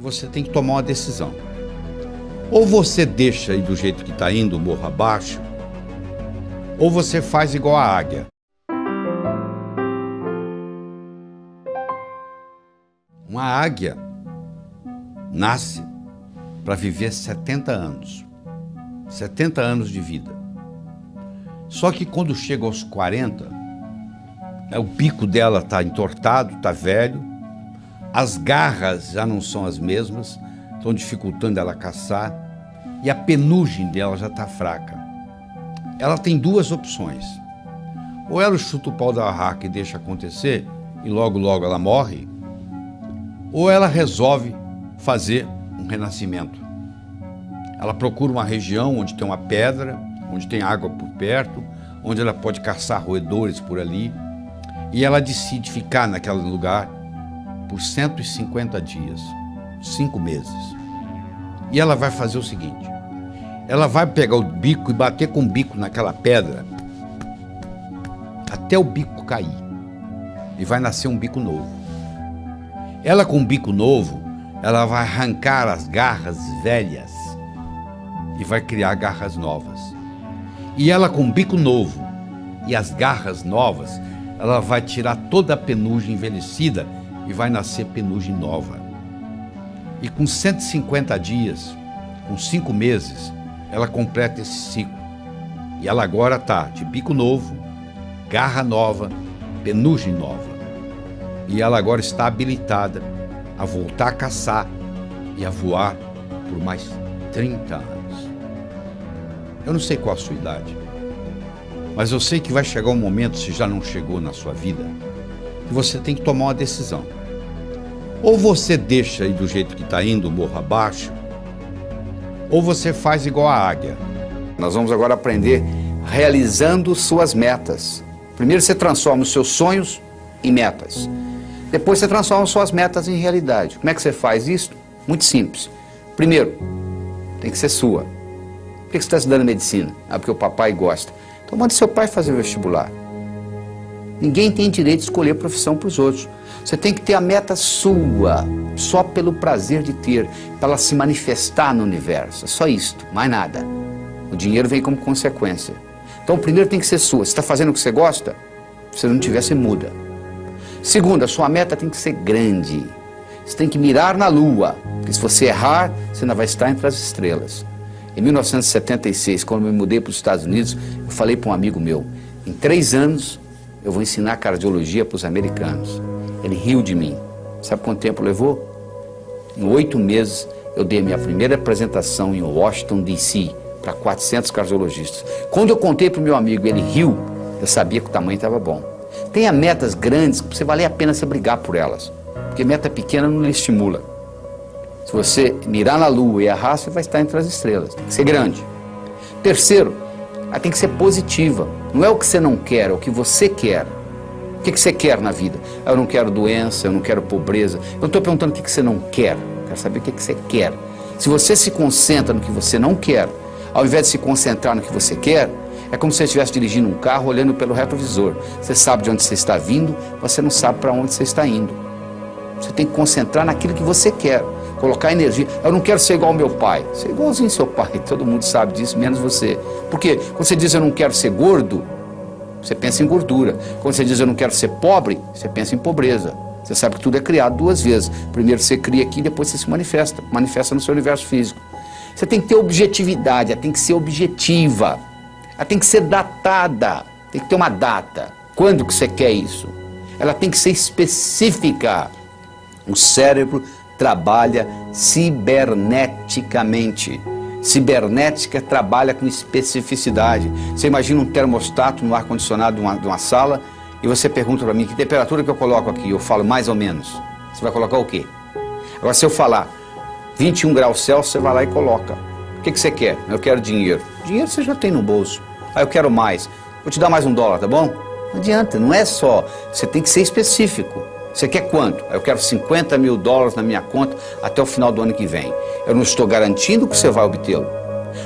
Você tem que tomar uma decisão. Ou você deixa aí do jeito que está indo, morro abaixo, ou você faz igual a águia. Uma águia nasce para viver 70 anos. 70 anos de vida. Só que quando chega aos 40, o bico dela está entortado, está velho, as garras já não são as mesmas, estão dificultando ela caçar, e a penugem dela já está fraca. Ela tem duas opções. Ou ela chuta o pau da barraca e deixa acontecer, e logo logo ela morre, ou ela resolve fazer um renascimento. Ela procura uma região onde tem uma pedra, onde tem água por perto, onde ela pode caçar roedores por ali, e ela decide ficar naquele lugar por 150 dias, 5 meses. E ela vai fazer o seguinte, ela vai pegar o bico e bater com o bico naquela pedra até o bico cair, e vai nascer um bico novo. Ela com o bico novo, ela vai arrancar as garras velhas e vai criar garras novas. E ela com o bico novo e as garras novas, ela vai tirar toda a penugem envelhecida e vai nascer penugem nova. E com 150 dias, com 5 meses, ela completa esse ciclo. E ela agora está de bico novo, garra nova, penugem nova. E ela agora está habilitada a voltar a caçar e a voar por mais 30 anos. Eu não sei qual a sua idade, mas eu sei que vai chegar um momento, se já não chegou na sua vida, que você tem que tomar uma decisão. Ou você deixa aí do jeito que está indo, morro abaixo, ou você faz igual a águia. Nós vamos agora aprender realizando suas metas. Primeiro você transforma os seus sonhos em metas. Depois você transforma suas metas em realidade. Como é que você faz isso? Muito simples. Primeiro, tem que ser sua. Por que você está estudando medicina? Ah, porque o papai gosta. Então manda seu pai fazer o vestibular. Ninguém tem direito de escolher profissão para os outros. Você tem que ter a meta sua, só pelo prazer de ter, para ela se manifestar no universo. É só isto, mais nada. O dinheiro vem como consequência. Então, primeiro tem que ser sua. Você está fazendo o que você gosta? Se não tiver, você muda. Segundo, a sua meta tem que ser grande. Você tem que mirar na lua, porque se você errar, você ainda vai estar entre as estrelas. Em 1976, quando eu me mudei para os Estados Unidos, eu falei para um amigo meu, em 3 anos eu vou ensinar cardiologia para os americanos. Ele riu de mim. Sabe quanto tempo levou? Em 8 meses eu dei a minha primeira apresentação em Washington, D.C., para 400 cardiologistas. Quando eu contei para o meu amigo, ele riu, eu sabia que o tamanho estava bom. Tenha metas grandes, que você valer a pena você brigar por elas, porque meta pequena não lhe estimula. Se você mirar na lua e errar, você vai estar entre as estrelas. Tem que ser grande. Terceiro, ela tem que ser positiva. Não é o que você não quer, é o que você quer. O que você quer na vida? Eu não quero doença, eu não quero pobreza. Eu não estou perguntando o que você não quer. Eu quero saber o que você quer. Se você se concentra no que você não quer, ao invés de se concentrar no que você quer, é como se você estivesse dirigindo um carro olhando pelo retrovisor. Você sabe de onde você está vindo, você não sabe para onde você está indo. Você tem que concentrar naquilo que você quer. Colocar energia. Eu não quero ser igual ao meu pai. Ser igualzinho ao seu pai. Todo mundo sabe disso, menos você. Por quê? Quando você diz eu não quero ser gordo, você pensa em gordura. Quando você diz eu não quero ser pobre, você pensa em pobreza. Você sabe que tudo é criado 2 vezes. Primeiro você cria aqui, depois você se manifesta. Manifesta no seu universo físico. Você tem que ter objetividade, ela tem que ser objetiva. Ela tem que ser datada. Tem que ter uma data. Quando que você quer isso? Ela tem que ser específica. O cérebro trabalha ciberneticamente. Cibernética trabalha com especificidade. Você imagina um termostato no ar-condicionado de uma sala e você pergunta para mim que temperatura que eu coloco aqui. Eu falo mais ou menos. Você vai colocar o quê? Agora, se eu falar 21 graus Celsius, você vai lá e coloca. O que você quer? Eu quero dinheiro. Dinheiro você já tem no bolso. Ah, eu quero mais. Vou te dar mais $1, tá bom? Não adianta, não é só. Você tem que ser específico. Você quer quanto? Eu quero $50 mil na minha conta até o final do ano que vem. Eu não estou garantindo que você vai obtê-lo,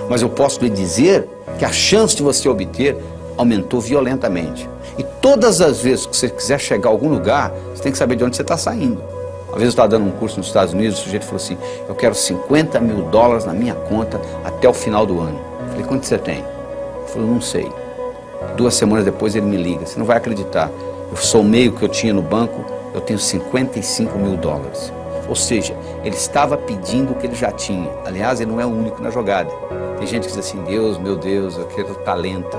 mas eu posso lhe dizer que a chance de você obter aumentou violentamente. E todas as vezes que você quiser chegar a algum lugar, você tem que saber de onde você está saindo. Uma vez eu estava dando um curso nos Estados Unidos, o sujeito falou assim, eu quero $50 mil na minha conta até o final do ano. Eu falei, quanto você tem? Ele falou, não sei. 2 semanas depois ele me liga, você não vai acreditar, eu somei o que eu tinha no banco, eu tenho $55 mil. Ou seja, ele estava pedindo o que ele já tinha. Aliás, ele não é o único na jogada. Tem gente que diz assim, Deus, meu Deus, eu quero talento.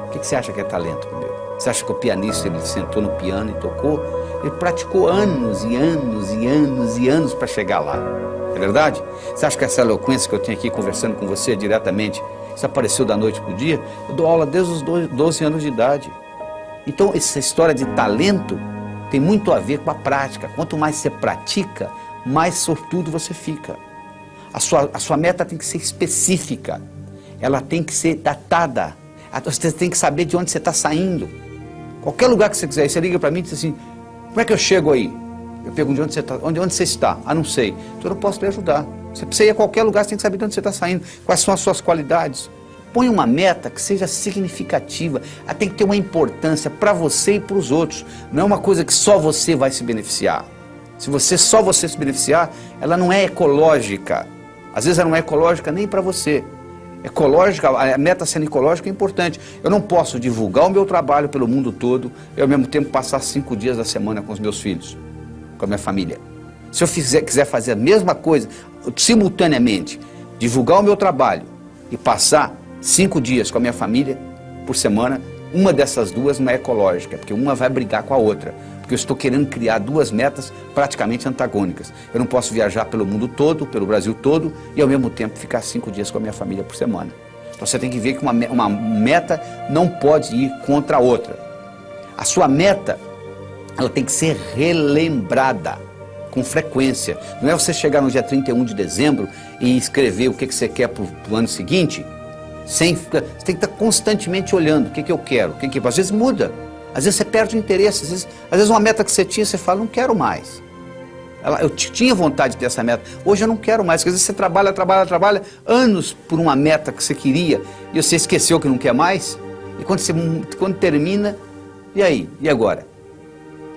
O que você acha que é talento, meu? Você acha que o pianista, ele sentou no piano e tocou? Ele praticou anos e anos e anos e anos para chegar lá. É verdade? Você acha que essa eloquência que eu tenho aqui conversando com você diretamente, isso apareceu da noite para o dia? Eu dou aula desde os 12 anos de idade. Então, essa história de talento tem muito a ver com a prática. Quanto mais você pratica, mais sortudo você fica. A sua meta tem que ser específica. Ela tem que ser datada. Você tem que saber de onde você está saindo. Qualquer lugar que você quiser, você liga para mim e diz assim, como é que eu chego aí? Eu pergunto de onde você está. Onde você está? Ah, não sei. Então eu não posso lhe ajudar. Você precisa ir a qualquer lugar, você tem que saber de onde você está saindo. Quais são as suas qualidades. Põe uma meta que seja significativa. Ela tem que ter uma importância para você e para os outros. Não é uma coisa que só você vai se beneficiar. Se só você se beneficiar, ela não é ecológica. Às vezes ela não é ecológica nem para você. Ecológica, a meta sendo ecológica é importante. Eu não posso divulgar o meu trabalho pelo mundo todo e ao mesmo tempo passar 5 dias da semana com os meus filhos, com a minha família. Se eu quiser fazer a mesma coisa, simultaneamente, divulgar o meu trabalho e passar 5 dias com a minha família por semana, uma dessas duas não é ecológica, porque uma vai brigar com a outra. Porque eu estou querendo criar 2 metas praticamente antagônicas. Eu não posso viajar pelo mundo todo, pelo Brasil todo, e ao mesmo tempo ficar 5 dias com a minha família por semana. Então você tem que ver que uma meta não pode ir contra a outra. A sua meta, ela tem que ser relembrada com frequência. Não é você chegar no dia 31 de dezembro e escrever o que você quer para o ano seguinte, você tem que estar constantemente olhando o que eu quero, às vezes muda. Às vezes você perde o interesse, às vezes uma meta que você tinha, você fala, não quero mais. Eu tinha vontade de ter essa meta, hoje eu não quero mais, porque às vezes você trabalha anos por uma meta que você queria, e você esqueceu que não quer mais, e quando termina, e aí? E agora?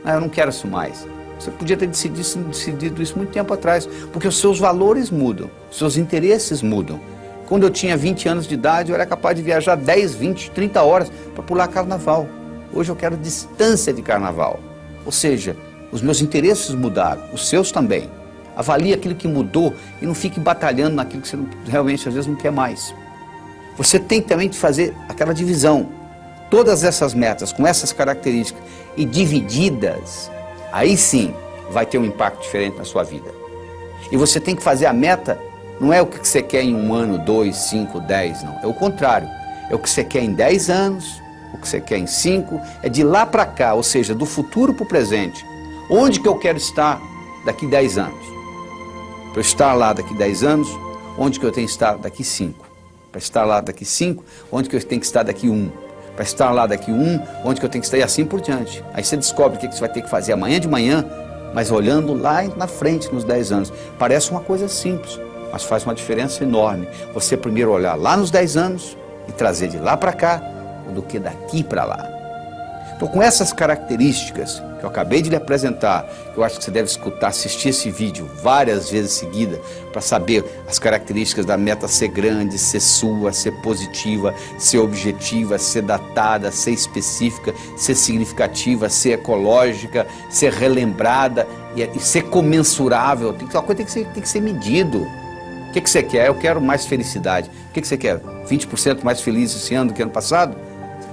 Ah, eu não quero isso mais. Você podia ter decidido isso muito tempo atrás, porque os seus valores mudam, os seus interesses mudam. Quando eu tinha 20 anos de idade, eu era capaz de viajar 10, 20, 30 horas para pular carnaval. Hoje eu quero distância de carnaval. Ou seja, os meus interesses mudaram, os seus também. Avalie aquilo que mudou e não fique batalhando naquilo que você realmente às vezes não quer mais. Você tem também de fazer aquela divisão. Todas essas metas com essas características e divididas, aí sim vai ter um impacto diferente na sua vida. E você tem que fazer a meta, não é o que você quer em 1 ano, 2, 5, 10, não. É o contrário. É o que você quer em 10 anos, o que você quer em 5, é de lá para cá, ou seja, do futuro para o presente. Onde que eu quero estar daqui 10 anos? Para eu estar lá daqui 10 anos, onde que eu tenho que estar daqui 5? Para estar lá daqui 5, onde que eu tenho que estar daqui 1? Para estar lá daqui 1, onde que eu tenho que estar e assim por diante. Aí você descobre o que você vai ter que fazer amanhã de manhã, mas olhando lá na frente, nos 10 anos. Parece uma coisa simples, mas faz uma diferença enorme. Você primeiro olhar lá nos 10 anos e trazer de lá para cá, do que daqui para lá. Então, com essas características que eu acabei de lhe apresentar, eu acho que você deve escutar, assistir esse vídeo várias vezes seguidas para saber as características da meta ser grande, ser sua, ser positiva, ser objetiva, ser datada, ser específica, ser significativa, ser ecológica, ser relembrada e ser comensurável. Uma coisa tem que ser medido. O que você quer? Eu quero mais felicidade. O que você quer? 20% mais feliz esse ano do que ano passado?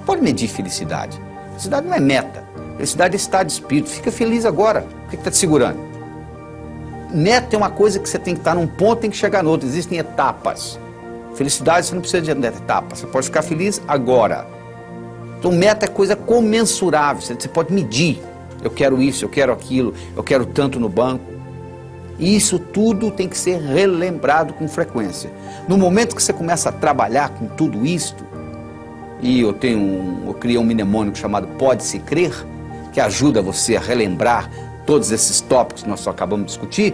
Pode medir felicidade. Felicidade não é meta. Felicidade é estado de espírito. Fica feliz agora. O que está te segurando? Meta é uma coisa que você tem que estar num ponto e tem que chegar no outro. Existem etapas. Felicidade você não precisa de etapas. Você pode ficar feliz agora. Então meta é coisa comensurável. Você pode medir. Eu quero isso, eu quero aquilo, eu quero tanto no banco. E isso tudo tem que ser relembrado com frequência. No momento que você começa a trabalhar com tudo isto, e eu criei um mnemônico chamado Pode-se Crer, que ajuda você a relembrar todos esses tópicos que nós acabamos de discutir.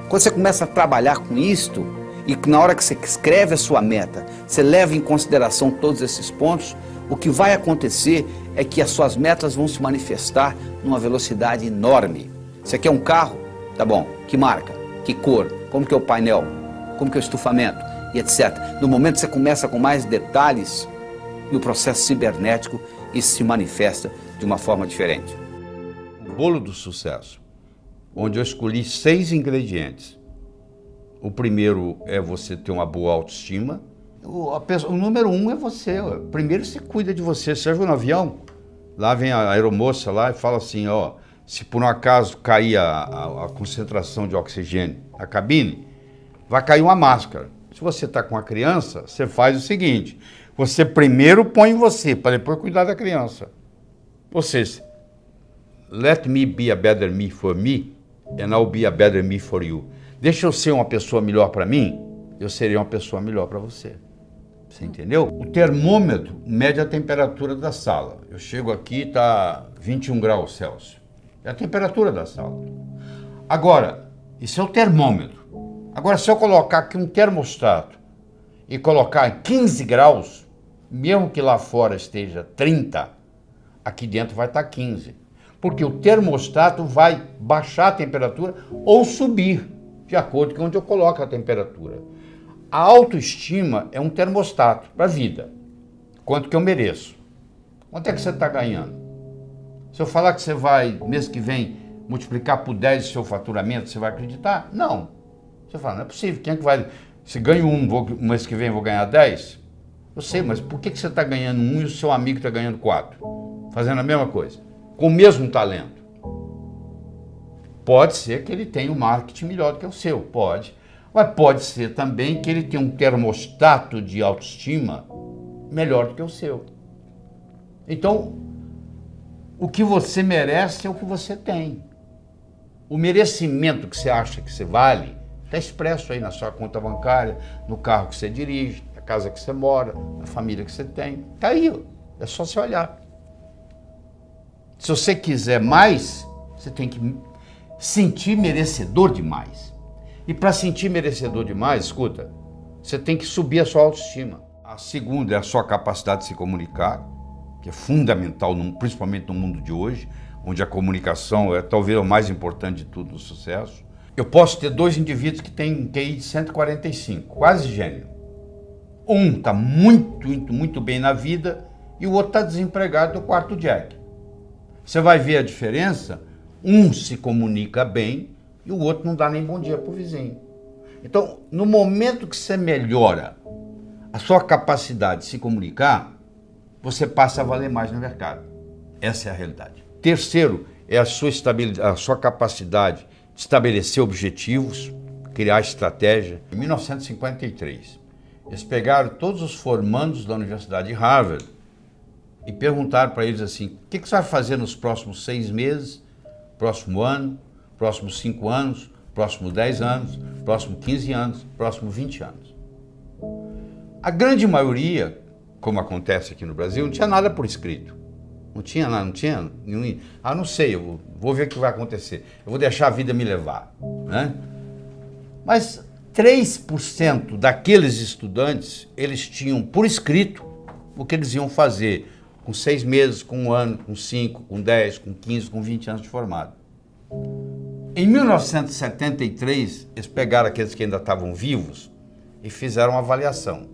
Quando você começa a trabalhar com isto, e na hora que você escreve a sua meta, você leva em consideração todos esses pontos, o que vai acontecer é que as suas metas vão se manifestar numa velocidade enorme. Você quer um carro? Tá bom, que marca, que cor, como que é o painel, como que é o estufamento e etc. No momento que você começa com mais detalhes, no processo cibernético, isso se manifesta de uma forma diferente. O bolo do sucesso, onde eu escolhi 6 ingredientes. O primeiro é você ter uma boa autoestima. O número 1 é você. Primeiro você cuida de você. Você viu no avião? Lá vem a aeromoça lá e fala assim, ó, se por um acaso cair a concentração de oxigênio na cabine, vai cair uma máscara. Se você está com a criança, você faz o seguinte, você primeiro põe em você, para depois cuidar da criança. Ou seja, let me be a better me for me, and I'll be a better me for you. Deixa eu ser uma pessoa melhor para mim, eu serei uma pessoa melhor para você. Você entendeu? O termômetro mede a temperatura da sala. Eu chego aqui, está 21 graus Celsius. É a temperatura da sala. Agora, isso é o termômetro. Agora, se eu colocar aqui um termostato e colocar 15 graus, mesmo que lá fora esteja 30, aqui dentro vai estar 15. Porque o termostato vai baixar a temperatura ou subir, de acordo com onde eu coloco a temperatura. A autoestima é um termostato para a vida. Quanto que eu mereço? Quanto é que você está ganhando? Se eu falar que você vai, mês que vem, multiplicar por 10 o seu faturamento, você vai acreditar? Não. Você fala, não é possível. Quem é que vai... Se ganho mês que vem eu vou ganhar 10? Eu sei, mas por que você está ganhando 1 e o seu amigo está ganhando 4? Fazendo a mesma coisa. Com o mesmo talento. Pode ser que ele tenha um marketing melhor do que o seu, pode. Mas pode ser também que ele tenha um termostato de autoestima melhor do que o seu. Então, o que você merece é o que você tem. O merecimento que você acha que você vale está expresso aí na sua conta bancária, no carro que você dirige, na casa que você mora, na família que você tem. Está aí, é só você olhar. Se você quiser mais, você tem que sentir merecedor de mais. E para sentir merecedor demais, escuta, você tem que subir a sua autoestima. A segunda é a sua capacidade de se comunicar, que é fundamental, principalmente no mundo de hoje, onde a comunicação é talvez o mais importante de tudo no sucesso. Eu posso ter 2 indivíduos que têm um QI de 145, quase gênio. Um está muito bem na vida e o outro está desempregado do quarto Jack. Você vai ver a diferença, um se comunica bem, e o outro não dá nem bom dia para o vizinho. Então, no momento que você melhora a sua capacidade de se comunicar, você passa a valer mais no mercado. Essa é a realidade. Terceiro, é a sua capacidade de estabelecer objetivos, criar estratégia. Em 1953, eles pegaram todos os formandos da Universidade de Harvard e perguntaram para eles assim, o que você vai fazer nos próximos 6 meses, próximo ano, próximos 5 anos, próximos 10 anos, próximos 15 anos, próximos 20 anos. A grande maioria, como acontece aqui no Brasil, não tinha nada por escrito. Não tinha nada, não tinha nenhum... Ah, não sei, eu vou ver o que vai acontecer. Eu vou deixar a vida me levar, né? Mas 3% daqueles estudantes, eles tinham por escrito o que eles iam fazer com 6 meses, com 1 ano, com 5, com 10, com 15, com 20 anos de formado. Em 1973, eles pegaram aqueles que ainda estavam vivos e fizeram uma avaliação.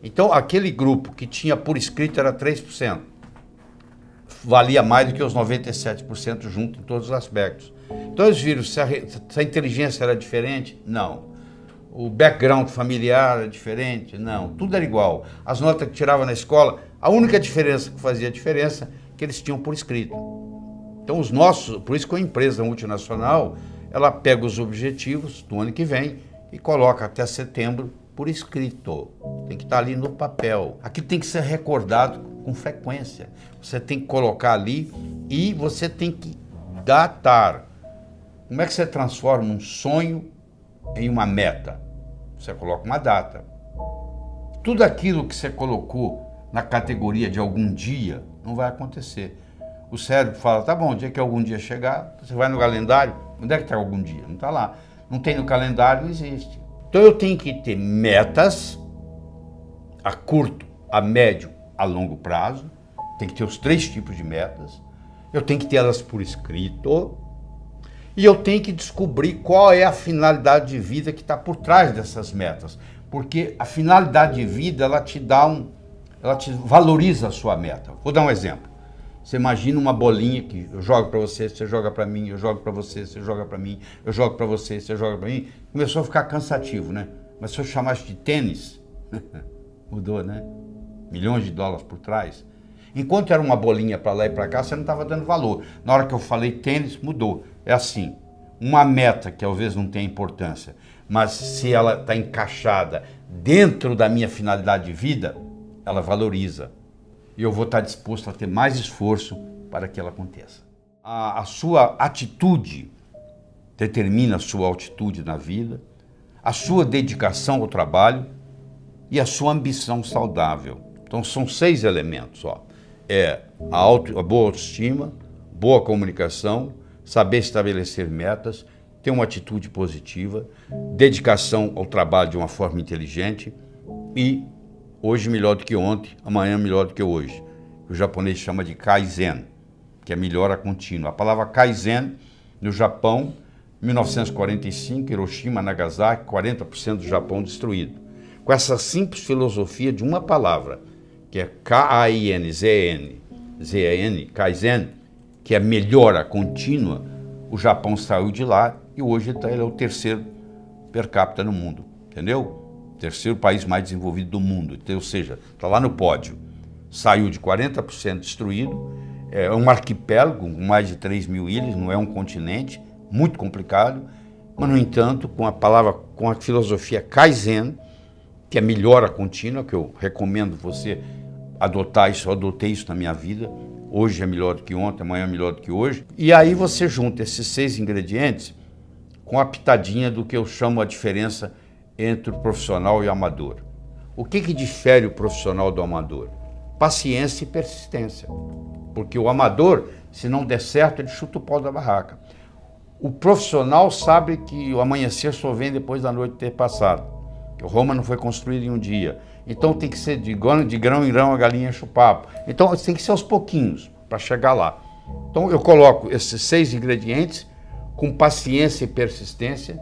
Então, aquele grupo que tinha por escrito era 3%. Valia mais do que os 97% junto em todos os aspectos. Então, eles viram se a inteligência era diferente? Não. O background familiar era diferente? Não. Tudo era igual. As notas que tirava na escola, a única diferença que fazia diferença é que eles tinham por escrito. Então, os nossos, por isso que a empresa multinacional, ela pega os objetivos do ano que vem e coloca até setembro por escrito. Tem que estar ali no papel. Aqui tem que ser recordado com frequência. Você tem que colocar ali e você tem que datar. Como é que você transforma um sonho em uma meta? Você coloca uma data. Tudo aquilo que você colocou na categoria de algum dia não vai acontecer. O cérebro fala, tá bom, o dia que algum dia chegar, você vai no calendário, onde é que está algum dia? Não está lá. Não tem no calendário, não existe. Então eu tenho que ter metas a curto, a médio, a longo prazo. Tem que ter os 3 tipos de metas. Eu tenho que ter elas por escrito. E eu tenho que descobrir qual é a finalidade de vida que está por trás dessas metas. Porque a finalidade de vida, ela te valoriza a sua meta. Vou dar um exemplo. Você imagina uma bolinha que eu jogo para você, você joga para mim, eu jogo para você, você joga para mim, eu jogo para você, você joga para mim. Começou a ficar cansativo, né? Mas se eu chamasse de tênis, mudou, né? Milhões de dólares por trás. Enquanto era uma bolinha para lá e para cá, você não estava dando valor. Na hora que eu falei tênis, mudou. É assim, uma meta que talvez não tenha importância, mas se ela está encaixada dentro da minha finalidade de vida, ela valoriza. E eu vou estar disposto a ter mais esforço para que ela aconteça. A sua atitude determina a sua altitude na vida, a sua dedicação ao trabalho e a sua ambição saudável. Então são 6 elementos, ó. A boa autoestima, boa comunicação, saber estabelecer metas, ter uma atitude positiva, dedicação ao trabalho de uma forma inteligente e hoje melhor do que ontem, amanhã melhor do que hoje. O japonês chama de Kaizen, que é melhora contínua. A palavra Kaizen, no Japão, 1945, Hiroshima, Nagasaki, 40% do Japão destruído. Com essa simples filosofia de uma palavra, que é K-A-I-N-Z-N, Kaizen, que é melhora contínua, o Japão saiu de lá e hoje ele é o 3º per capita no mundo, entendeu? 3º país mais desenvolvido do mundo, então, ou seja, está lá no pódio. Saiu de 40% destruído, é um arquipélago com mais de 3.000 ilhas, não é um continente, muito complicado, mas, no entanto, com a filosofia Kaizen, que é melhora contínua, que eu recomendo você adotar isso, eu adotei isso na minha vida, hoje é melhor do que ontem, amanhã é melhor do que hoje, e aí você junta esses 6 ingredientes com a pitadinha do que eu chamo a diferença entre o profissional e o amador. O que difere o profissional do amador? Paciência e persistência. Porque o amador, se não der certo, ele chuta o pau da barraca. O profissional sabe que o amanhecer só vem depois da noite ter passado. Que Roma não foi construída em um dia. Então tem que ser de grão em grão a galinha enche o papo. Então tem que ser aos pouquinhos para chegar lá. Então eu coloco esses 6 ingredientes com paciência e persistência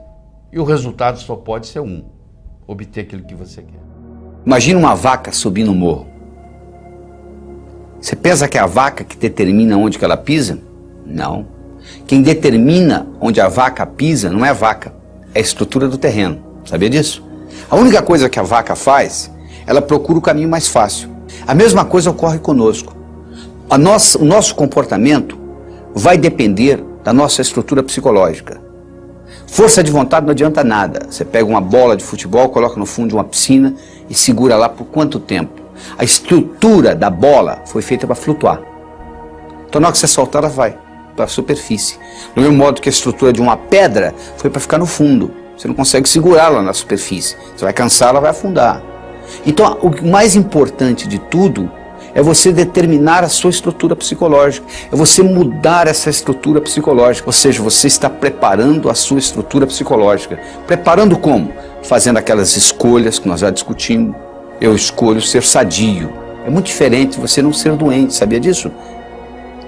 e o resultado só pode ser um: obter aquilo que você quer. Imagina uma vaca subindo o morro. Você pensa que é a vaca que determina onde que ela pisa? Não. Quem determina onde a vaca pisa não é a vaca, é a estrutura do terreno. Sabia disso? A única coisa que a vaca faz, ela procura o caminho mais fácil. A mesma coisa ocorre conosco. O nosso comportamento vai depender da nossa estrutura psicológica. Força de vontade não adianta nada. Você pega uma bola de futebol, coloca no fundo de uma piscina e segura lá por quanto tempo? A estrutura da bola foi feita para flutuar. Então na hora que você soltar, ela vai para a superfície. Do mesmo modo que a estrutura de uma pedra foi para ficar no fundo. Você não consegue segurá-la na superfície. Você vai cansar, ela vai afundar. Então o mais importante de tudo é você determinar a sua estrutura psicológica, é você mudar essa estrutura psicológica, ou seja, você está preparando a sua estrutura psicológica. Preparando como? Fazendo aquelas escolhas que nós já discutimos. Eu escolho ser sadio. É muito diferente de você não ser doente, sabia disso?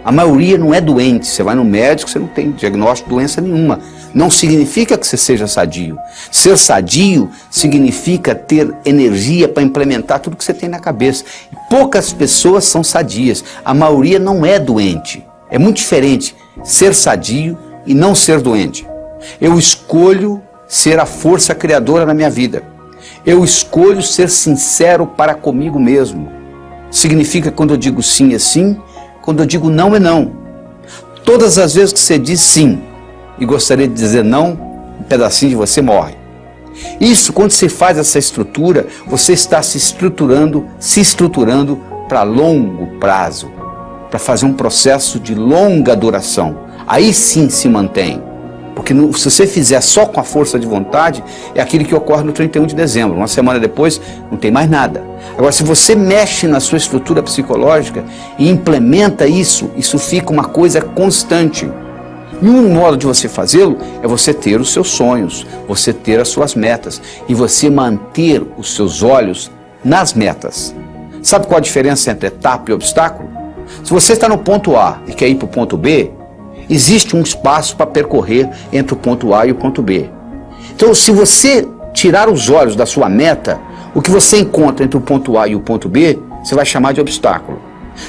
A maioria não é doente, você vai no médico, você não tem diagnóstico de doença nenhuma. Não significa que você seja sadio. Ser sadio significa ter energia para implementar tudo que você tem na cabeça. E poucas pessoas são sadias, a maioria não é doente. É muito diferente ser sadio e não ser doente. Eu escolho ser a força criadora na minha vida. Eu escolho ser sincero para comigo mesmo. Significa quando eu digo sim é sim, quando eu digo não é não. Todas as vezes que você diz sim e gostaria de dizer não, um pedacinho de você morre. Isso, quando você faz essa estrutura, você está se estruturando para longo prazo, para fazer um processo de longa duração. Aí sim se mantém. Porque se você fizer só com a força de vontade, é aquilo que ocorre no 31 de dezembro. Uma semana depois, não tem mais nada. Agora, se você mexe na sua estrutura psicológica e implementa isso, isso fica uma coisa constante. E um modo de você fazê-lo é você ter os seus sonhos, você ter as suas metas e você manter os seus olhos nas metas. Sabe qual a diferença entre etapa e obstáculo? Se você está no ponto A e quer ir para o ponto B, existe um espaço para percorrer entre o ponto A e o ponto B. Então, se você tirar os olhos da sua meta, o que você encontra entre o ponto A e o ponto B, você vai chamar de obstáculo.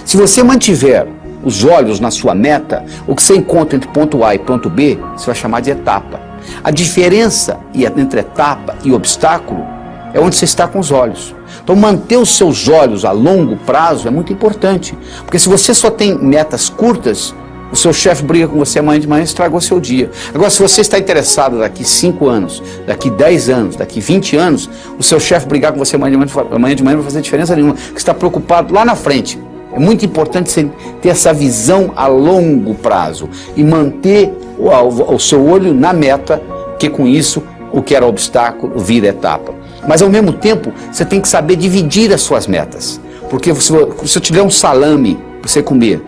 Se você mantiver os olhos na sua meta, o que você encontra entre ponto A e ponto B, você vai chamar de etapa. A diferença entre etapa e obstáculo é onde você está com os olhos. Então, manter os seus olhos a longo prazo é muito importante, porque se você só tem metas curtas, o seu chefe briga com você amanhã de manhã e estragou seu dia. Agora, se você está interessado daqui 5 anos, daqui 10 anos, daqui 20 anos, o seu chefe brigar com você amanhã de manhã não vai fazer diferença nenhuma, porque você está preocupado lá na frente. É muito importante você ter essa visão a longo prazo e manter o seu olho na meta, que com isso o que era obstáculo vira etapa. Mas ao mesmo tempo, você tem que saber dividir as suas metas. Porque se eu te der um salame para você comer,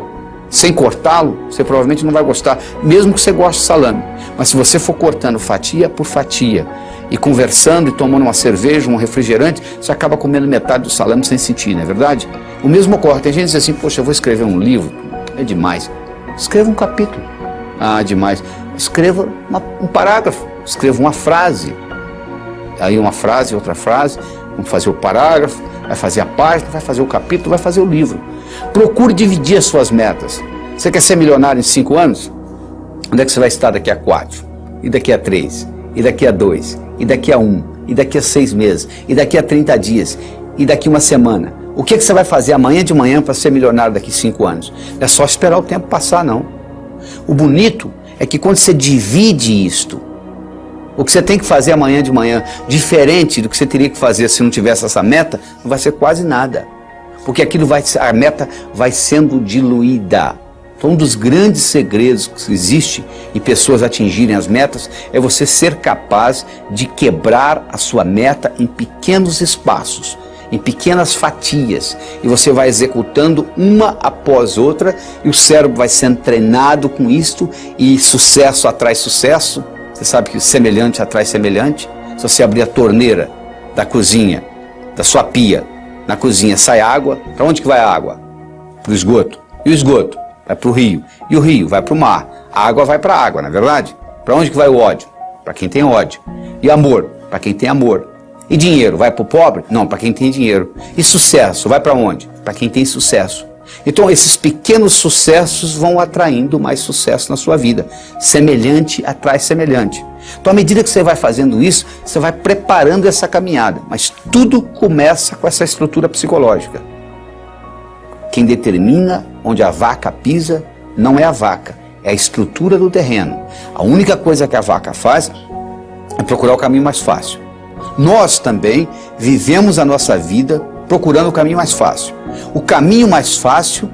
sem cortá-lo, você provavelmente não vai gostar, mesmo que você goste de salame. Mas se você for cortando fatia por fatia, e conversando e tomando uma cerveja, um refrigerante, você acaba comendo metade do salame sem sentir, não é verdade? O mesmo ocorre. Tem gente que diz assim, poxa, eu vou escrever um livro, é demais. Escreva um capítulo. Ah, demais. Escreva um parágrafo, escreva uma frase. Aí uma frase, outra frase, vamos fazer o parágrafo, vai fazer a página, vai fazer o capítulo, vai fazer o livro. Procure dividir as suas metas. Você quer ser milionário em 5 anos? Onde é que você vai estar daqui a 4? E daqui a 3? E daqui a 2? E daqui a 1? E daqui a 6 meses? E daqui a 30 dias? E daqui a uma semana? O que você vai fazer amanhã de manhã para ser milionário daqui a 5 anos? Não é só esperar o tempo passar, não. O bonito é que quando você divide isto, o que você tem que fazer amanhã de manhã, diferente do que você teria que fazer se não tivesse essa meta, não vai ser quase nada. Porque a meta vai sendo diluída. Então, um dos grandes segredos que existe em pessoas atingirem as metas é você ser capaz de quebrar a sua meta em pequenos espaços, em pequenas fatias, e você vai executando uma após outra, e o cérebro vai sendo treinado com isto, e sucesso atrai sucesso. Você sabe que semelhante atrai semelhante. Se você abrir a torneira da cozinha, da sua pia, na cozinha sai água, para onde que vai a água? Para o esgoto. E o esgoto? Vai para o rio. E o rio vai para o mar. A água vai para a água, não é verdade? Para onde que vai o ódio? Para quem tem ódio. E amor? Para quem tem amor. E dinheiro? Vai para o pobre? Não, para quem tem dinheiro. E sucesso? Vai para onde? Para quem tem sucesso. Então esses pequenos sucessos vão atraindo mais sucesso na sua vida. Semelhante atrai semelhante. Então à medida que você vai fazendo isso, você vai preparando essa caminhada. Mas tudo começa com essa estrutura psicológica. Quem determina onde a vaca pisa não é a vaca, é a estrutura do terreno. A única coisa que a vaca faz é procurar o caminho mais fácil. Nós também vivemos a nossa vida procurando o caminho mais fácil. O caminho mais fácil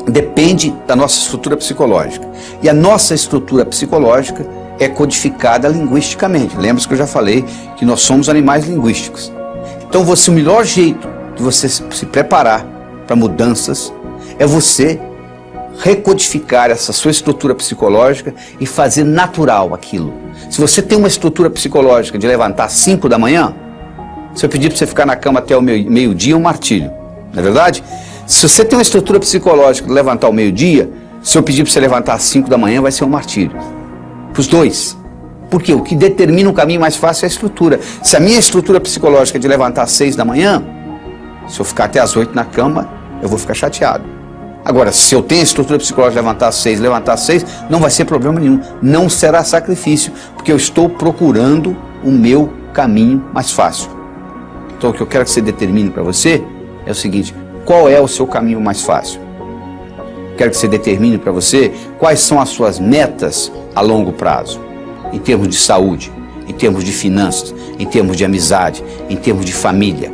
depende da nossa estrutura psicológica. E a nossa estrutura psicológica é codificada linguisticamente. Lembra que eu já falei que nós somos animais linguísticos. Então o melhor jeito de você se preparar para mudanças é você recodificar essa sua estrutura psicológica e fazer natural aquilo. Se você tem uma estrutura psicológica de levantar às 5 da manhã, se eu pedir para você ficar na cama até o meio-dia, é um martírio, não é verdade? Se você tem uma estrutura psicológica de levantar ao meio-dia, se eu pedir para você levantar às 5 da manhã, vai ser um martírio. Para os dois. Porque o que determina o caminho mais fácil é a estrutura. Se a minha estrutura psicológica é de levantar às 6 da manhã, se eu ficar até às 8 na cama, eu vou ficar chateado. Agora, se eu tenho a estrutura psicológica de levantar às 6, não vai ser problema nenhum. Não será sacrifício, porque eu estou procurando o meu caminho mais fácil. Então, o que eu quero que você determine para você é o seguinte: qual é o seu caminho mais fácil? Quero que você determine para você quais são as suas metas a longo prazo, em termos de saúde, em termos de finanças, em termos de amizade, em termos de família.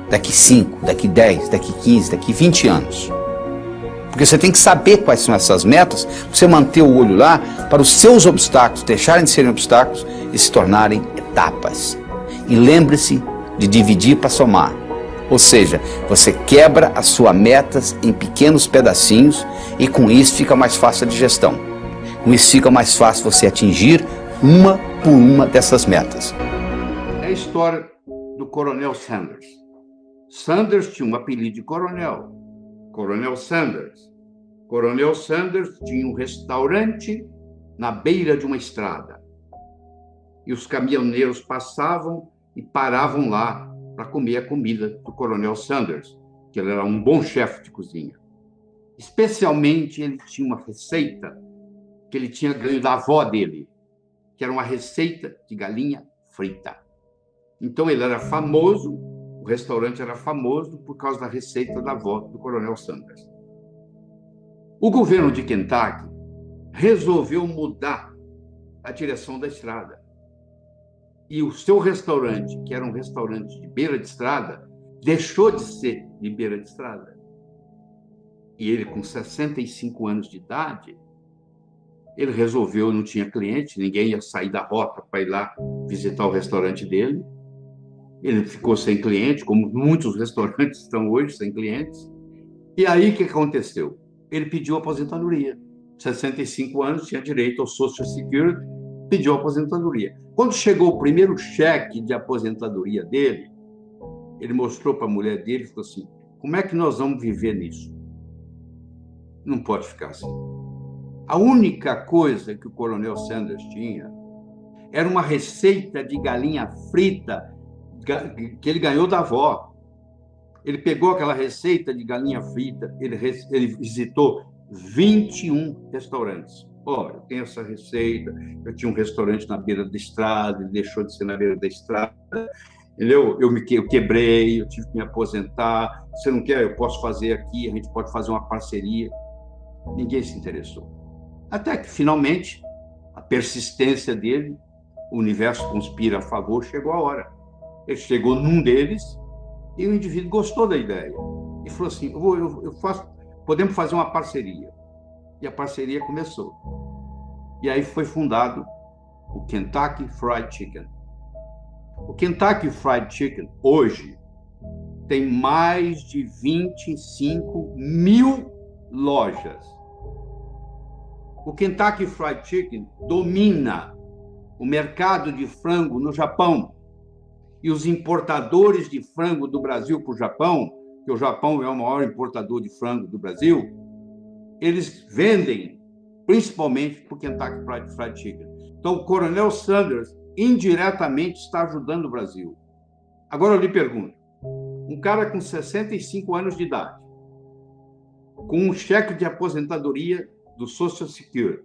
Daqui 5, daqui 10, daqui 15, daqui 20 anos. Porque você tem que saber quais são essas metas, para você manter o olho lá, para os seus obstáculos deixarem de serem obstáculos e se tornarem etapas. E lembre-se de dividir para somar. Ou seja, você quebra as suas metas em pequenos pedacinhos e com isso fica mais fácil a digestão. Com isso fica mais fácil você atingir uma por uma dessas metas. É a história do Coronel Sanders. Sanders tinha um apelido de coronel, Coronel Sanders. Coronel Sanders tinha um restaurante na beira de uma estrada. E os caminhoneiros passavam e paravam lá para comer a comida do Coronel Sanders, que ele era um bom chefe de cozinha. Especialmente, ele tinha uma receita que ele tinha ganho da avó dele, que era uma receita de galinha frita. Então, ele era famoso, o restaurante era famoso por causa da receita da avó do Coronel Sanders. O governo de Kentucky resolveu mudar a direção da estrada. E o seu restaurante, que era um restaurante de beira de estrada, deixou de ser de beira de estrada. E ele, com 65 anos de idade, ele resolveu, não tinha cliente, ninguém ia sair da rota para ir lá visitar o restaurante dele. Ele ficou sem cliente, como muitos restaurantes estão hoje sem clientes. E aí, o que aconteceu? Ele pediu aposentadoria. 65 anos, tinha direito ao Social Security, pediu aposentadoria. Quando chegou o primeiro cheque de aposentadoria dele, ele mostrou para a mulher dele e falou assim: como é que nós vamos viver nisso? Não pode ficar assim. A única coisa que o Coronel Sanders tinha era uma receita de galinha frita que ele ganhou da avó. Ele pegou aquela receita de galinha frita, ele visitou 21 restaurantes. Olha, eu tenho essa receita, eu tinha um restaurante na beira da estrada, ele deixou de ser na beira da estrada, entendeu? Eu quebrei, eu tive que me aposentar, você não quer, eu posso fazer aqui, a gente pode fazer uma parceria. Ninguém se interessou. Até que, finalmente, a persistência dele, o universo conspira a favor, chegou a hora. Ele chegou num deles e o indivíduo gostou da ideia. E falou assim, podemos fazer uma parceria. E a parceria começou. E aí foi fundado o Kentucky Fried Chicken. O Kentucky Fried Chicken, hoje, tem mais de 25 mil lojas. O Kentucky Fried Chicken domina o mercado de frango no Japão. E os importadores de frango do Brasil para o Japão, que o Japão é o maior importador de frango do Brasil, eles vendem principalmente para o Kentucky Fried Chicken. Então, o Coronel Sanders indiretamente está ajudando o Brasil. Agora eu lhe pergunto, um cara com 65 anos de idade, com um cheque de aposentadoria do Social Security,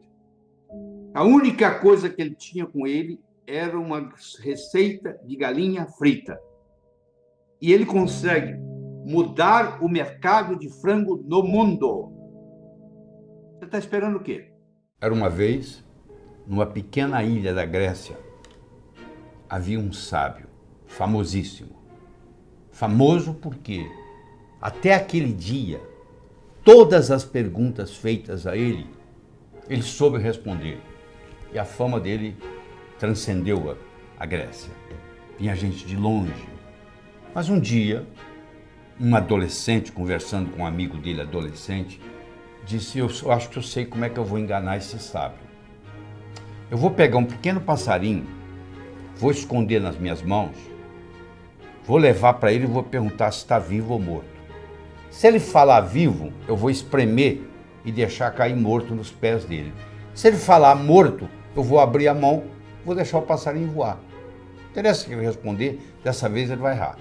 a única coisa que ele tinha com ele era uma receita de galinha frita. E ele consegue mudar o mercado de frango no mundo. Você está esperando o quê? Era uma vez, numa pequena ilha da Grécia, havia um sábio, famosíssimo. Famoso porque, até aquele dia, todas as perguntas feitas a ele soube responder. E a fama dele transcendeu a Grécia. Vinha gente de longe. Mas um dia, um adolescente, conversando com um amigo dele, adolescente, disse, eu acho que eu sei como é que eu vou enganar esse sábio. Eu vou pegar um pequeno passarinho, vou esconder nas minhas mãos, vou levar para ele e vou perguntar se está vivo ou morto. Se ele falar vivo, eu vou espremer e deixar cair morto nos pés dele. Se ele falar morto, eu vou abrir a mão, vou deixar o passarinho voar. Interessa que ele responder, dessa vez ele vai errar.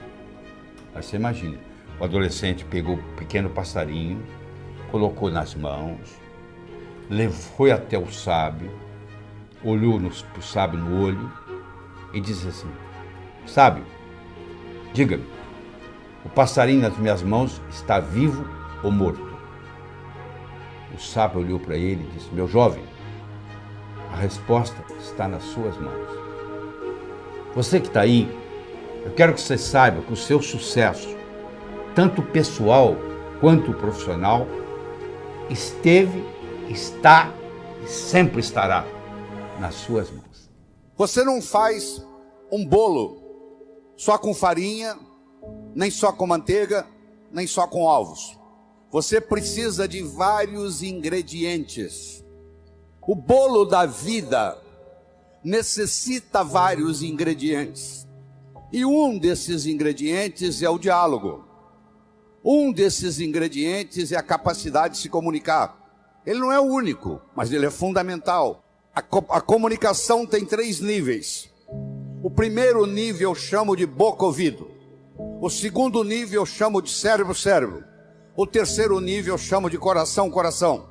Aí você imagina, o adolescente pegou o pequeno passarinho, colocou nas mãos, foi até o sábio, olhou pro sábio no olho e disse assim, sábio, diga-me, o passarinho nas minhas mãos está vivo ou morto? O sábio olhou para ele e disse, meu jovem, a resposta está nas suas mãos. Você que está aí, eu quero que você saiba que o seu sucesso, tanto pessoal quanto profissional, esteve, está e sempre estará nas suas mãos. Você não faz um bolo só com farinha, nem só com manteiga, nem só com ovos. Você precisa de vários ingredientes. O bolo da vida necessita vários ingredientes. E um desses ingredientes é o diálogo. Um desses ingredientes é a capacidade de se comunicar. Ele não é o único, mas ele é fundamental. A comunicação tem 3 níveis. O primeiro nível eu chamo de boca-ouvido. O segundo nível eu chamo de cérebro-cérebro. O terceiro nível eu chamo de coração-coração.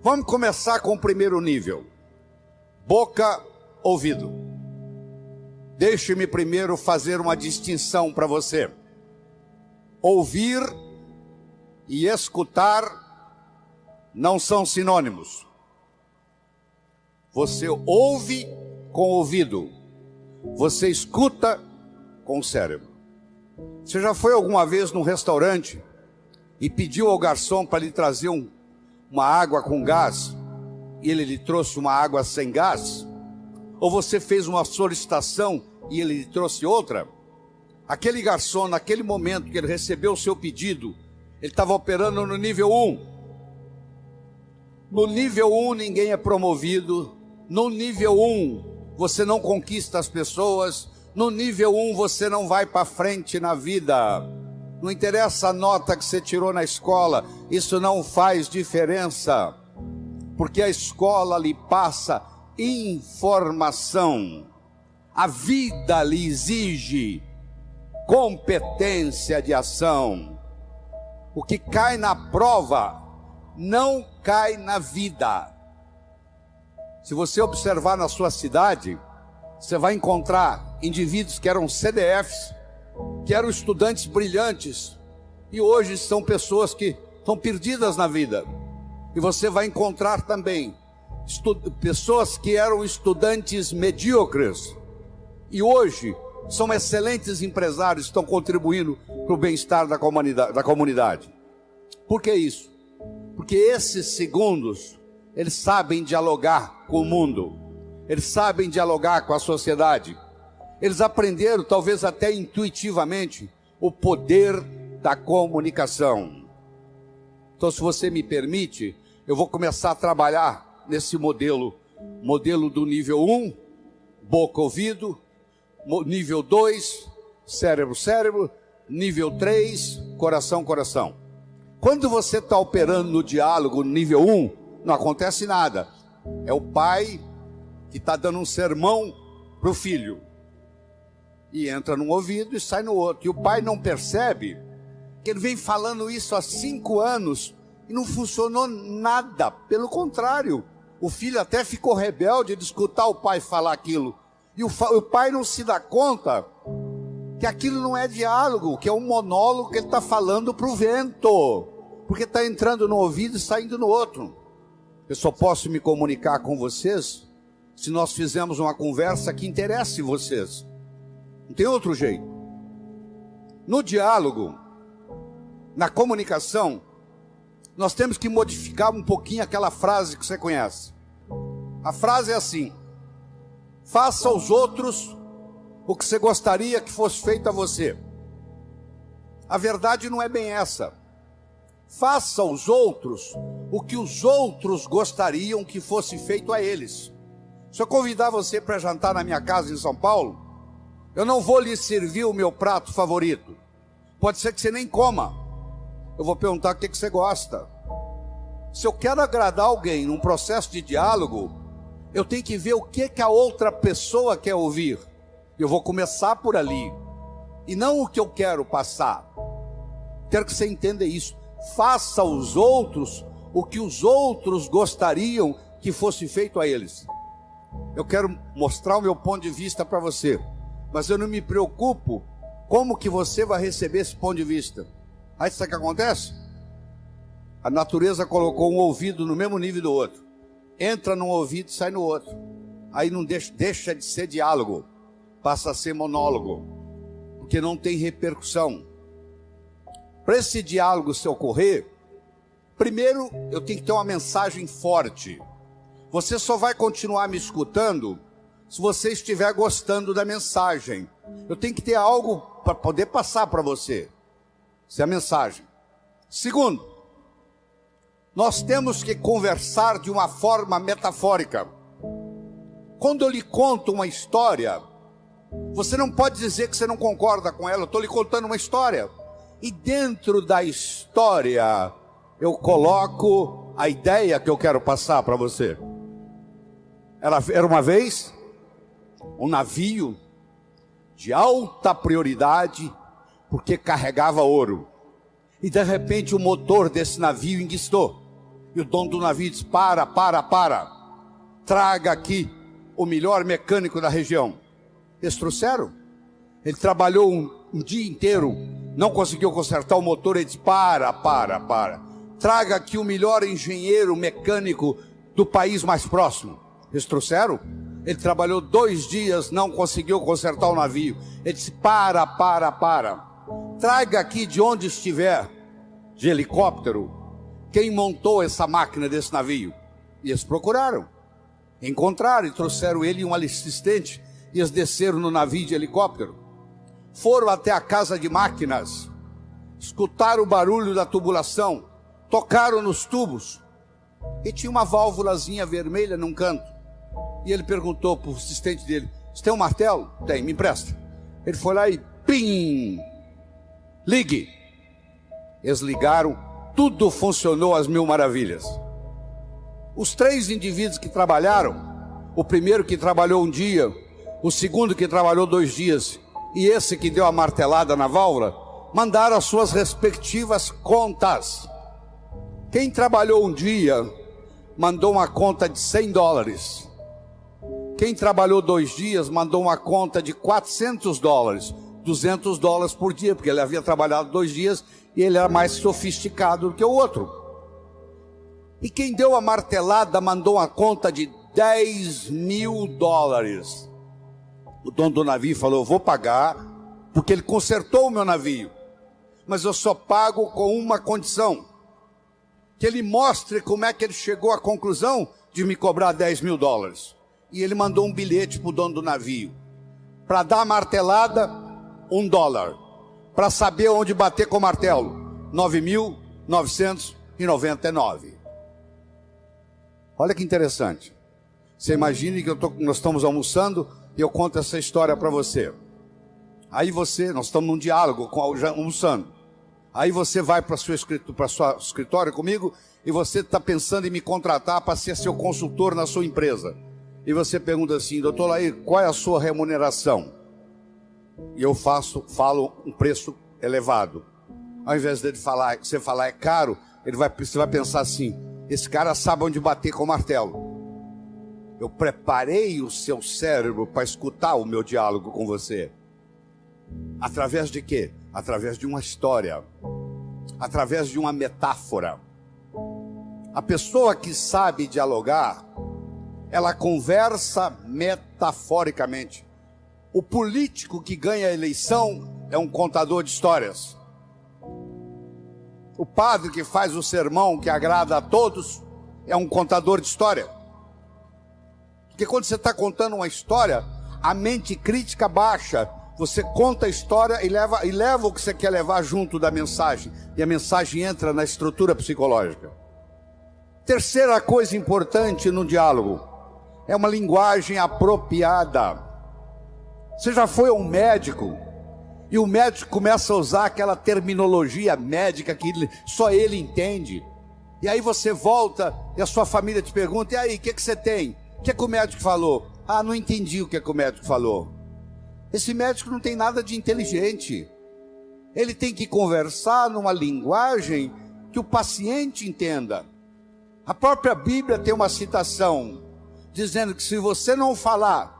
Vamos começar com o primeiro nível. Boca-ouvido. Deixe-me primeiro fazer uma distinção para você. Ouvir e escutar não são sinônimos. Você ouve com o ouvido, você escuta com o cérebro. Você já foi alguma vez num restaurante e pediu ao garçom para lhe trazer uma água com gás e ele lhe trouxe uma água sem gás? Ou você fez uma solicitação e ele lhe trouxe outra? Aquele garçom, naquele momento que ele recebeu o seu pedido, ele estava operando no nível 1. No nível 1 ninguém é promovido. No nível 1 você não conquista as pessoas. No nível 1 você não vai para frente na vida. Não interessa a nota que você tirou na escola, isso não faz diferença. Porque a escola lhe passa informação. A vida lhe exige competência de ação. O que cai na prova não cai na vida. Se você observar na sua cidade, você vai encontrar indivíduos que eram CDFs, que eram estudantes brilhantes, e hoje são pessoas que estão perdidas na vida. E você vai encontrar também pessoas que eram estudantes medíocres, e hoje são excelentes empresários, estão contribuindo para o bem-estar da comunidade. Por que isso? Porque esses segundos, eles sabem dialogar com o mundo, eles sabem dialogar com a sociedade, eles aprenderam, talvez até intuitivamente, o poder da comunicação. Então, se você me permite, eu vou começar a trabalhar nesse modelo do nível 1, boca-ouvido, nível 2, cérebro-cérebro, nível 3, coração-coração. Quando você está operando no diálogo no nível 1, não acontece nada. É o pai que está dando um sermão para o filho. E entra num ouvido e sai no outro. E o pai não percebe que ele vem falando isso há 5 anos e não funcionou nada. Pelo contrário, o filho até ficou rebelde de escutar o pai falar aquilo. E o pai não se dá conta que aquilo não é diálogo, que é um monólogo que ele está falando para o vento, porque está entrando no ouvido e saindo no outro. Eu só posso me comunicar com vocês se nós fizermos uma conversa que interesse vocês. Não tem outro jeito. No diálogo, na comunicação, nós temos que modificar um pouquinho aquela frase que você conhece. A frase é assim: faça aos outros o que você gostaria que fosse feito a você. A verdade não é bem essa. Faça aos outros o que os outros gostariam que fosse feito a eles. Se eu convidar você para jantar na minha casa em São Paulo, eu não vou lhe servir o meu prato favorito. Pode ser que você nem coma. Eu vou perguntar o que você gosta. Se eu quero agradar alguém num processo de diálogo, eu tenho que ver o que a outra pessoa quer ouvir. Eu vou começar por ali, e não o que eu quero passar. Quero que você entenda isso. Faça aos outros o que os outros gostariam que fosse feito a eles. Eu quero mostrar o meu ponto de vista para você, mas eu não me preocupo como que você vai receber esse ponto de vista. Aí sabe o que acontece? A natureza colocou um ouvido no mesmo nível do outro. Entra num ouvido e sai no outro. Aí não deixa de ser diálogo, passa a ser monólogo, porque não tem repercussão. Para esse diálogo se ocorrer, primeiro eu tenho que ter uma mensagem forte. Você só vai continuar me escutando se você estiver gostando da mensagem. Eu tenho que ter algo para poder passar para você. Essa é a mensagem. Segundo, nós temos que conversar de uma forma metafórica. Quando eu lhe conto uma história, você não pode dizer que você não concorda com ela. Eu estou lhe contando uma história. E dentro da história, eu coloco a ideia que eu quero passar para você? Era uma vez um navio de alta prioridade, porque carregava ouro. E de repente o motor desse navio enguiçou. E o dono do navio disse: para. Traga aqui o melhor mecânico da região. Eles trouxeram. Ele trabalhou um dia inteiro, não conseguiu consertar o motor. Ele disse: para. Traga aqui o melhor engenheiro mecânico do país mais próximo. Eles trouxeram. Ele trabalhou 2 dias, não conseguiu consertar o navio. Ele disse: para. Traga aqui de onde estiver, de helicóptero, quem montou essa máquina desse navio. E eles procuraram, encontraram e trouxeram ele e um assistente. E eles desceram no navio de helicóptero, foram até a casa de máquinas, escutaram o barulho da tubulação, tocaram nos tubos, e tinha uma válvulazinha vermelha num canto. E ele perguntou para o assistente dele: você tem um martelo? Tem, me empresta. Ele foi lá e pim! Ligue. Eles ligaram, tudo funcionou às mil maravilhas. Os 3 indivíduos que trabalharam, o primeiro que trabalhou 1 dia, o segundo que trabalhou 2 dias, e esse que deu a martelada na válvula, mandaram as suas respectivas contas. Quem trabalhou 1 dia, mandou uma conta de $100. Quem trabalhou 2 dias, mandou uma conta de $400, $200 por dia, porque ele havia trabalhado 2 dias e ele era mais sofisticado do que o outro. E quem deu a martelada mandou uma conta de $10.000. O dono do navio falou: eu vou pagar, porque ele consertou o meu navio, mas eu só pago com uma condição: que ele mostre como é que ele chegou à conclusão de me cobrar $10.000. E ele mandou um bilhete para o dono do navio: para dar a martelada, $1. Para saber onde bater com o martelo, 9.999. Olha que interessante. Você imagine que nós estamos almoçando e eu conto essa história para você. Aí nós estamos num diálogo, almoçando. Aí você vai para o seu escritório comigo e você está pensando em me contratar para ser seu consultor na sua empresa. E você pergunta assim: doutor Laí, qual é a sua remuneração? E eu falo um preço elevado. Ao invés dele você falar é caro, você vai pensar assim: esse cara sabe onde bater com o martelo. Eu preparei o seu cérebro para escutar o meu diálogo com você. Através de quê? Através de uma história, através de uma metáfora. A pessoa que sabe dialogar, ela conversa metaforicamente. O político que ganha a eleição é um contador de histórias. O padre que faz o sermão que agrada a todos é um contador de história. Porque quando você está contando uma história, a mente crítica baixa. Você conta a história e leva o que você quer levar junto da mensagem. E a mensagem entra na estrutura psicológica. Terceira coisa importante no diálogo é uma linguagem apropriada. Você já foi a um médico e o médico começa a usar aquela terminologia médica que só ele entende. E aí você volta e a sua família te pergunta: e aí, o que você tem? O que o médico falou? Ah, não entendi o que o médico falou. Esse médico não tem nada de inteligente. Ele tem que conversar numa linguagem que o paciente entenda. A própria Bíblia tem uma citação dizendo que se você não falar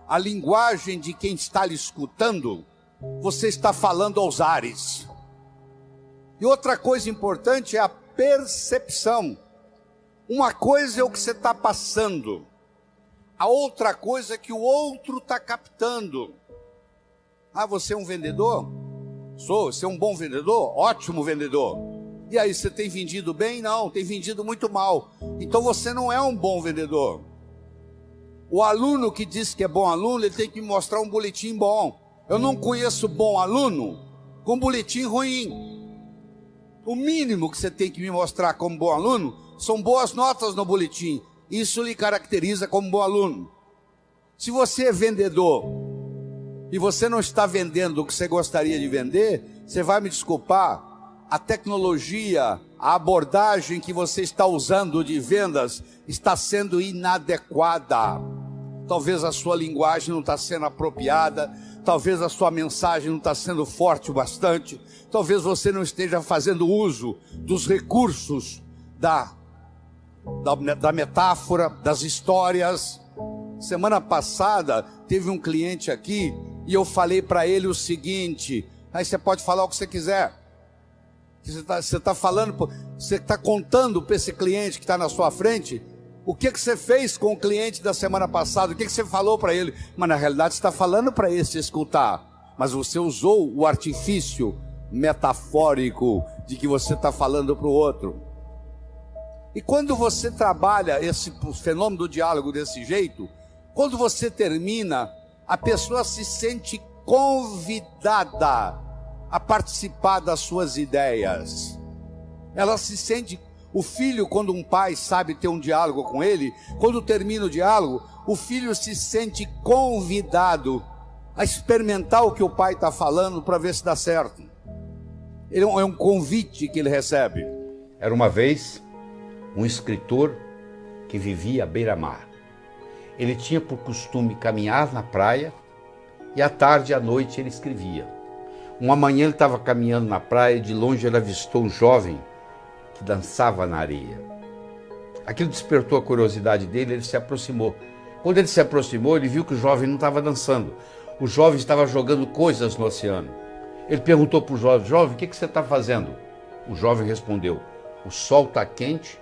a linguagem de quem está lhe escutando, você está falando aos ares. E outra coisa importante é a percepção. Uma coisa é o que você está passando, a outra coisa é que o outro está captando. Ah, você é um vendedor? Sou. Você é um bom vendedor? Ótimo vendedor. E aí, você tem vendido bem? Não, tem vendido muito mal. Então você não é um bom vendedor. O aluno que diz que é bom aluno, ele tem que me mostrar um boletim bom. Eu não conheço bom aluno com boletim ruim. O mínimo que você tem que me mostrar como bom aluno são boas notas no boletim. Isso lhe caracteriza como bom aluno. Se você é vendedor e você não está vendendo o que você gostaria de vender, você vai me desculpar, a tecnologia, A abordagem que você está usando de vendas está sendo inadequada. Talvez a sua linguagem não está sendo apropriada, talvez a sua mensagem não está sendo forte o bastante, talvez você não esteja fazendo uso dos recursos da metáfora, das histórias. Semana passada teve um cliente aqui e eu falei para ele o seguinte: aí você pode falar o que você quiser. Você está falando, você está contando para esse cliente que está na sua frente o que você fez com o cliente da semana passada, o que você falou para ele. Mas na realidade você está falando para esse escutar, mas você usou o artifício metafórico de que você está falando para o outro. E quando você trabalha esse fenômeno do diálogo desse jeito, quando você termina, a pessoa se sente convidada a participar das suas ideias. Ela se sente... O filho, quando um pai sabe ter um diálogo com ele, quando termina o diálogo, o filho se sente convidado a experimentar o que o pai está falando para ver se dá certo. É um convite que ele recebe. Era uma vez um escritor que vivia à beira-mar. Ele tinha por costume caminhar na praia e à tarde e à noite ele escrevia. Uma manhã ele estava caminhando na praia e de longe ele avistou um jovem que dançava na areia. Aquilo despertou a curiosidade dele, ele se aproximou. Quando ele se aproximou, ele viu que o jovem não estava dançando. O jovem estava jogando coisas no oceano. Ele perguntou para o jovem: jovem, o que você está fazendo? O jovem respondeu: o sol está quente,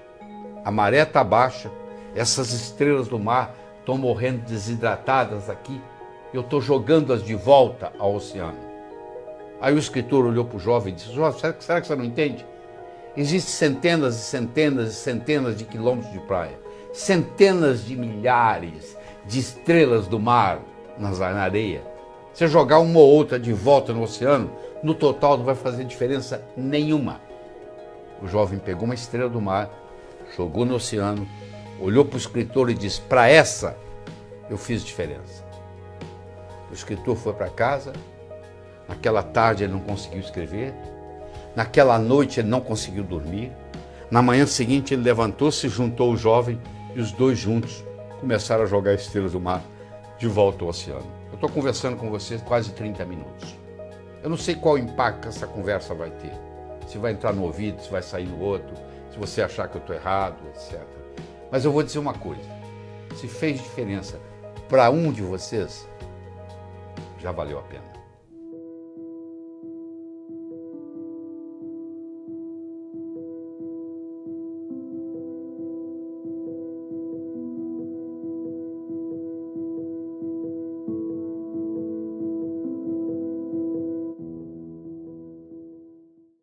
a maré está baixa, essas estrelas do mar estão morrendo desidratadas aqui, eu estou jogando-as de volta ao oceano. Aí o escritor olhou para o jovem e disse: jovem, será que você não entende? Existem centenas e centenas e centenas de quilômetros de praia, centenas de milhares de estrelas do mar na areia. Você jogar uma ou outra de volta no oceano, no total não vai fazer diferença nenhuma. O jovem pegou uma estrela do mar, jogou no oceano, olhou para o escritor e disse: para essa eu fiz diferença. O escritor foi para casa. Naquela tarde ele não conseguiu escrever. Naquela noite ele não conseguiu dormir. Na manhã seguinte ele levantou-se, juntou o jovem e os dois juntos começaram a jogar estrelas do mar de volta ao oceano. Eu estou conversando com vocês quase 30 minutos. Eu não sei qual impacto essa conversa vai ter. Se vai entrar no ouvido, se vai sair no outro, se você achar que eu estou errado, etc. Mas eu vou dizer uma coisa: se fez diferença para um de vocês, já valeu a pena.